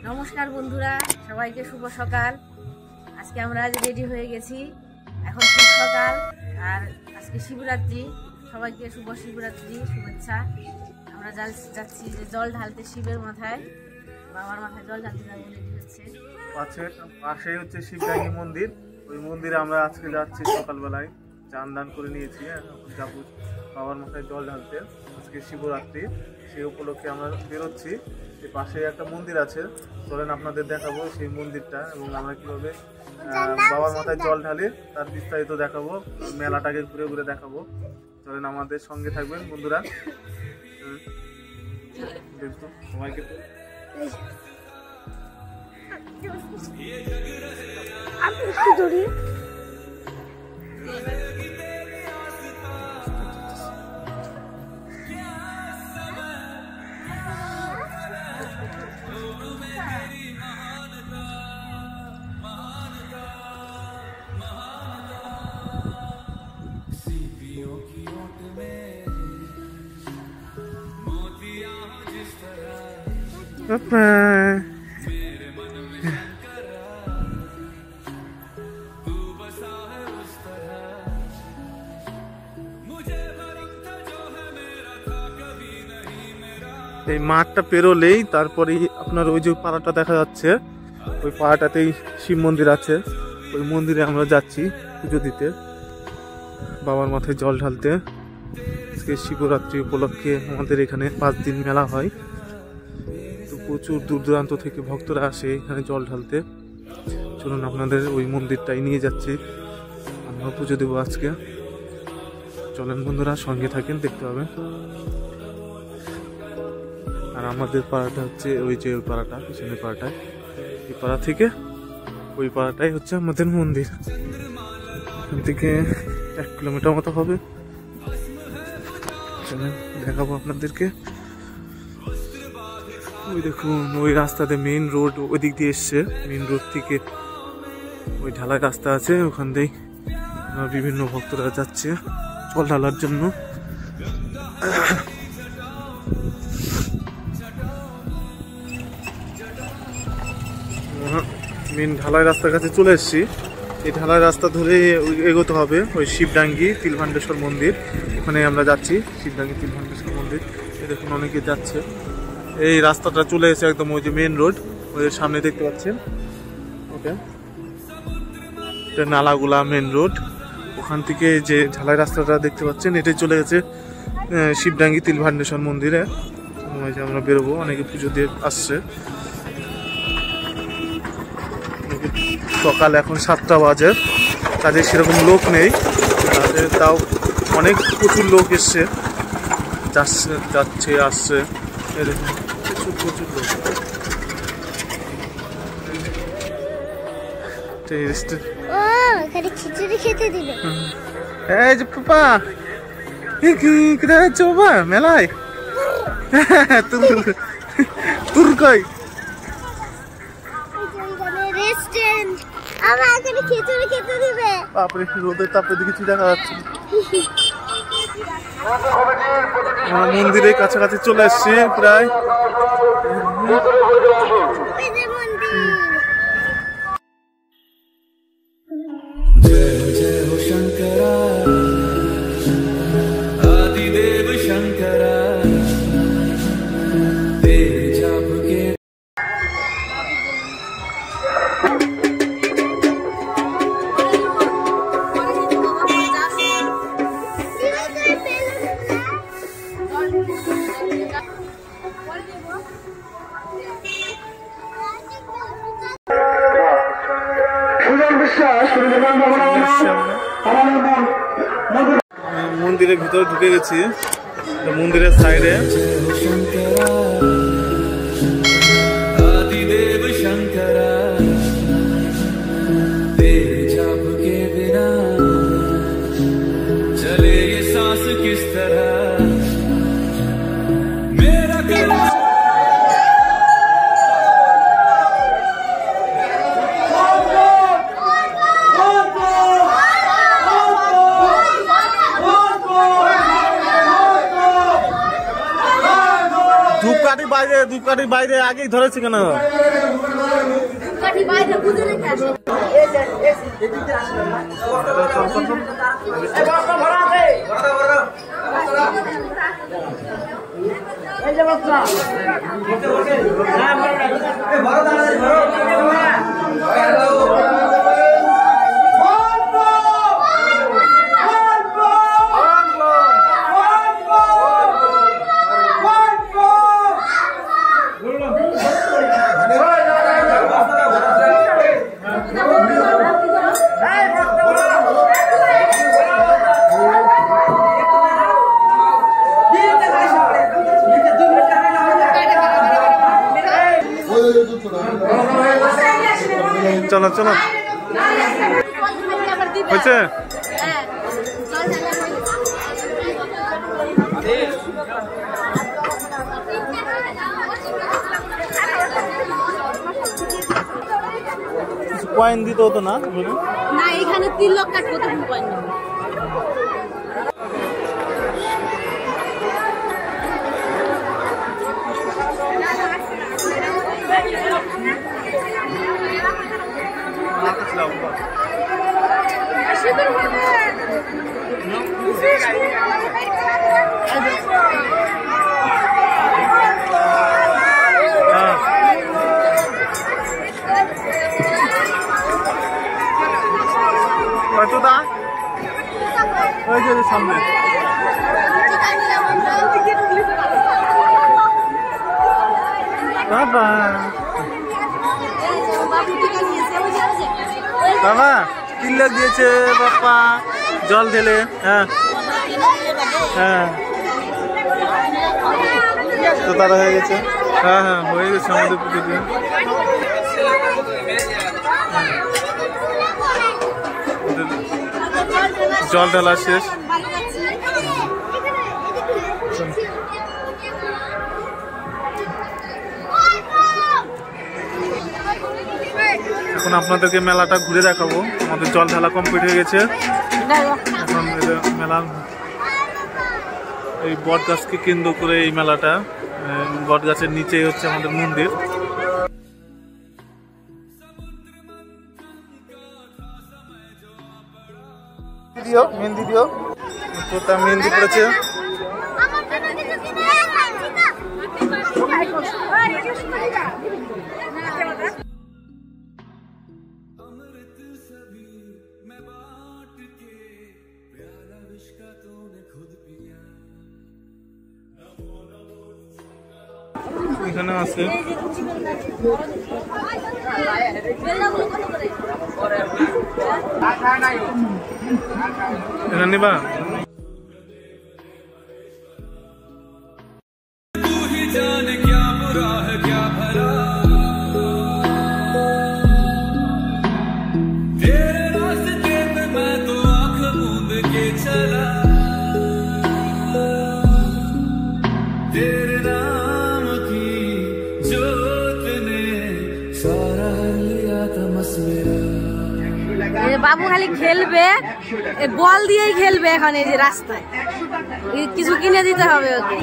নমস্কার বন্ধুরা, সবাইকে শুভ সকাল। আজকে আমরা রেডি হয়ে গেছি, এখন খুব সকাল আর আজকে শিবরাত্রি। সবাইকে শুভ শিবরাত্রি শুভেচ্ছা। আমরা যাচ্ছি যে জল ঢালতে শিবের মাথায়, বাবার মাথায় জল ঢালতে যাবো, রেডি হচ্ছে। পাশেই হচ্ছে শিবডাঙ্গি মন্দির, ওই মন্দিরে আমরা আজকে যাচ্ছি। সকালবেলায় চান দান করে নিয়েছি, যাবো বাবার মাথায় জল ঢালতে। আজকে শিবরাত্রি, সেই উপলক্ষে আমরা বেরোচ্ছি। এই পাশে একটা মন্দির আছে, চলেন আপনাদের দেখাবো সেই মন্দিরটা এবং আমরা কিভাবে বাবার মাথায় জল ঢালি তার বিস্তারিত দেখাবো, মেলাটাকে ঘুরে ঘুরে দেখাবো। চলেন আমাদের সঙ্গে থাকবেন বন্ধুরা। সবাইকে এই মাঠটা পেরোলেই তারপরে আপনার ওই যে পাড়াটা দেখা যাচ্ছে, ওই পাড়াটাতেই শিব মন্দির আছে। ওই মন্দিরে আমরা যাচ্ছি পুজো দিতে, বাবার মাথায় জল ঢালতে। আজকে শিবরাত্রি উপলক্ষে আমাদের এখানে 5 দিন মেলা হয়, তো প্রচুর দূর দূরান্ত থেকে ভক্তরা আসে এখানে জল ঢালতে। চলুন আপনাদের ওই মন্দিরটাই নিয়ে যাচ্ছি, আমরা পুজো দেবো আজকে। চলেন বন্ধুরা, সঙ্গে থাকেন, দেখতে পাবেন। আর আমাদের পাড়াটা হচ্ছে ওই যে পাড়াটা, পিছনের পাড়াটায়, এই পাড়া থেকে ওই পাড়াটাই হচ্ছে আমাদের মন্দির। এখান থেকে 1 কিলোমিটার মতো হবে। চলেন দেখাবো আপনাদেরকে। ওই দেখুন, ওই রাস্তাতে মেইন রোড ওই দিক দিয়ে এসছে। মেইন রোড থেকে ওই ঢালাই রাস্তা আছে, ওখান দিয়ে বিভিন্ন ভক্তরা যাচ্ছে জল ঢালার জন্য। মেন ঢালাই রাস্তার কাছে চলে এসেছি। এই ঢালাই রাস্তা ধরে এগোতে হবে ওই শিবডাঙ্গি তিলভান্ডেশ্বর মন্দির, ওখানে আমরা যাচ্ছি। শিবডাঙ্গি তিলভান্ডেশ্বর মন্দির, এই দেখুন অনেকে যাচ্ছে। এই রাস্তাটা চলে এসে একদম ওই যে মেন রোড, ওই সামনে দেখতে পাচ্ছেন ওটা নালাগুলা মেন রোড। ওখান থেকে যে ঢালাই রাস্তাটা দেখতে পাচ্ছেন, এটাই চলে গেছে শিবডাঙ্গি তিলভান্ডেশ্বর মন্দিরে। ওই যে আমরা বেরোবো, অনেকে পুজো দিয়ে আসছে। সকাল এখন 7টা বাজে, কাজে সেরকম লোক নেই, তাও অনেক প্রচুর লোক এসছে, যাচ্ছে আসছে। এরকম প্রচুর লোক। খিচুড়ি খেতে দিল। এই যে পাপা কোথায় যাচ্ছ বাবা? মেলায়? তোর কই? বাপরে, রোদের তাপে কিছু দেখা যাচ্ছে। আমরা মন্দিরের কাছাকাছি চলে এসছি প্রায়। মন্দিরের ভিতরে ঢুকে গেছি, মন্দিরের সাইডে ধূপকাঠি বাইরে আগেই ধরেছে কেন? চলো চলো হয়েছে। কয়েন দিতে হতো না? না, এখানে 3 লক্ষ কাটবো তো কয়েন নেব। কতটা ওই যে সামনে বাবা বাবা 3 লাখ দিয়েছে বাপ্পা জল ঢেলে। হ্যাঁ হ্যাঁ তো তারা হয়ে গেছে। হ্যাঁ হ্যাঁ হয়ে গেছে আমাদের পুজো দিয়ে। জল ঢালা শেষ। এখন আপনাদেরকে মেলাটা ঘুরে দেখাবো। আমাদের জল ঢালা কমপ্লিট হয়ে গেছে। এখন মেলা এই বট গাছকে কেন্দ্র করে এই মেলাটা। বট গাছের নিচেই হচ্ছে আমাদের মন্দির। মেহেন্দি দিও তো তা মেহেন্দি পড়েছে। এখানে আছে এখানে নিবা। বাবু খালি খেলবে, বল দিয়েই খেলবে। এখন এই যে রাস্তায় কিছু কিনে দিতে হবে ওকে।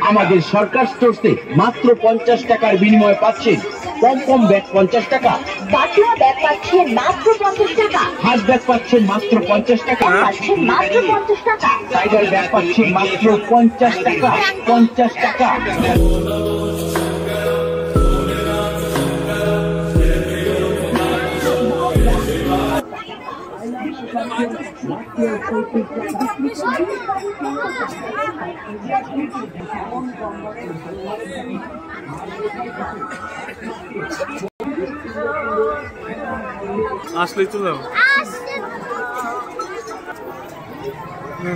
আমাদের সরকার স্টোরসে মাত্র 50 টাকার বিনিময়ে পাচ্ছেন কম কম ব্যাগ 50 টাকা, বাটিয়া ব্যাগ পাচ্ছেন মাত্র 50 টাকা, হাত ব্যাগ পাচ্ছেন মাত্র 50 টাকা, পাচ্ছেন মাত্র 50 টাকা, টাইগার ব্যাগ পাচ্ছেন মাত্র 50 টাকা। 50 টাকা। আসলেই চলে যাবো।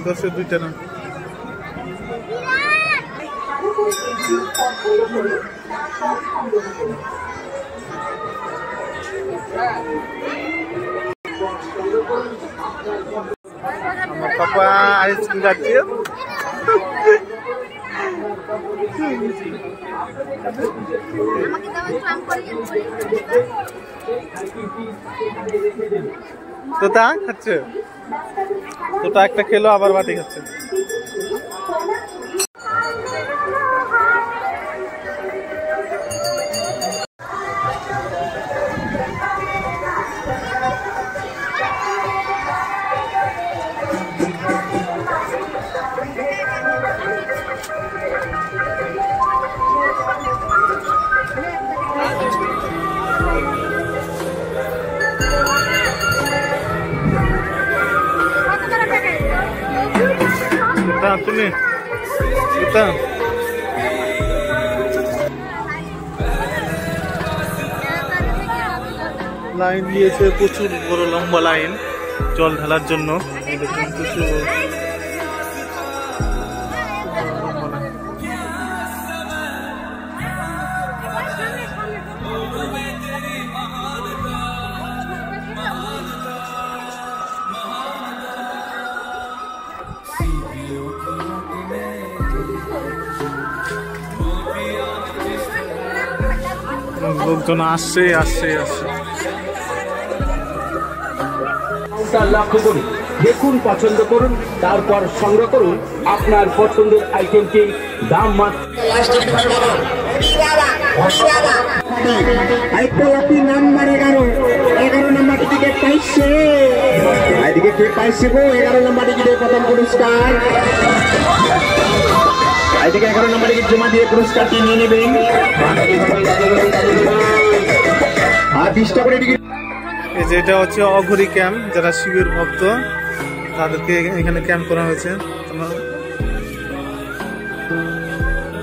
10-এর 2টা না। আমার পাপা আইসক্রিম খাচ্ছে। তোতা খাচ্ছে, তোতা একটা খেলো আবার বাটি খাচ্ছে। তুমি লাইন দিয়েছে, প্রচুর বড় লম্বা লাইন জল ঢালার জন্য। প্রচুর লোকজন আসছে। লক্ষ্য করুন, দেখুন, পছন্দ করুন, তারপর সংগ্রহ করুন আপনার পছন্দের আইটেমটি। দাম মাত্র নাম্বার 11 নম্বর টিকিট পাইছে। এদিকে কে পাইছে গো? 11 নম্বর টিকিটের প্রথম পুরস্কার। এদিকে 11 নম্বর টিকিট জমা দিয়ে পুরস্কারটি নিয়ে নেবেন। আর 20টা করে টিকিট। এই যে এটা হচ্ছে অঘরি ক্যাম্প, যারা শিবের ভক্ত তাদেরকে এখানে ক্যাম্প করা হয়েছে।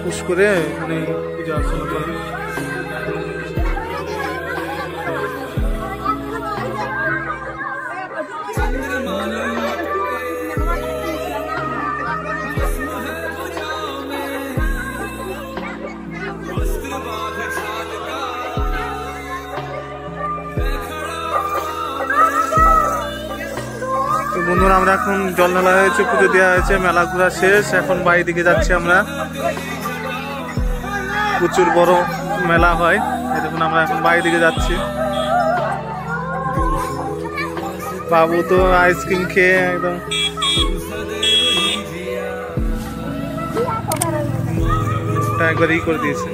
পুশ করে এখানে পূজা অর্চনা করে। বন্ধুরা, আমরা এখন জল ঢালা হয়েছে, পুজো দেওয়া হয়েছে, মেলা ঘোরা শেষ। এখন বাড়ির দিকে যাচ্ছি আমরা। প্রচুর বড় মেলা হয়, দেখুন আমরা এখন বাড়ির দিকে যাচ্ছি। বাবু তো আইসক্রিম খেয়ে একদম একবার ই করে দিয়েছে।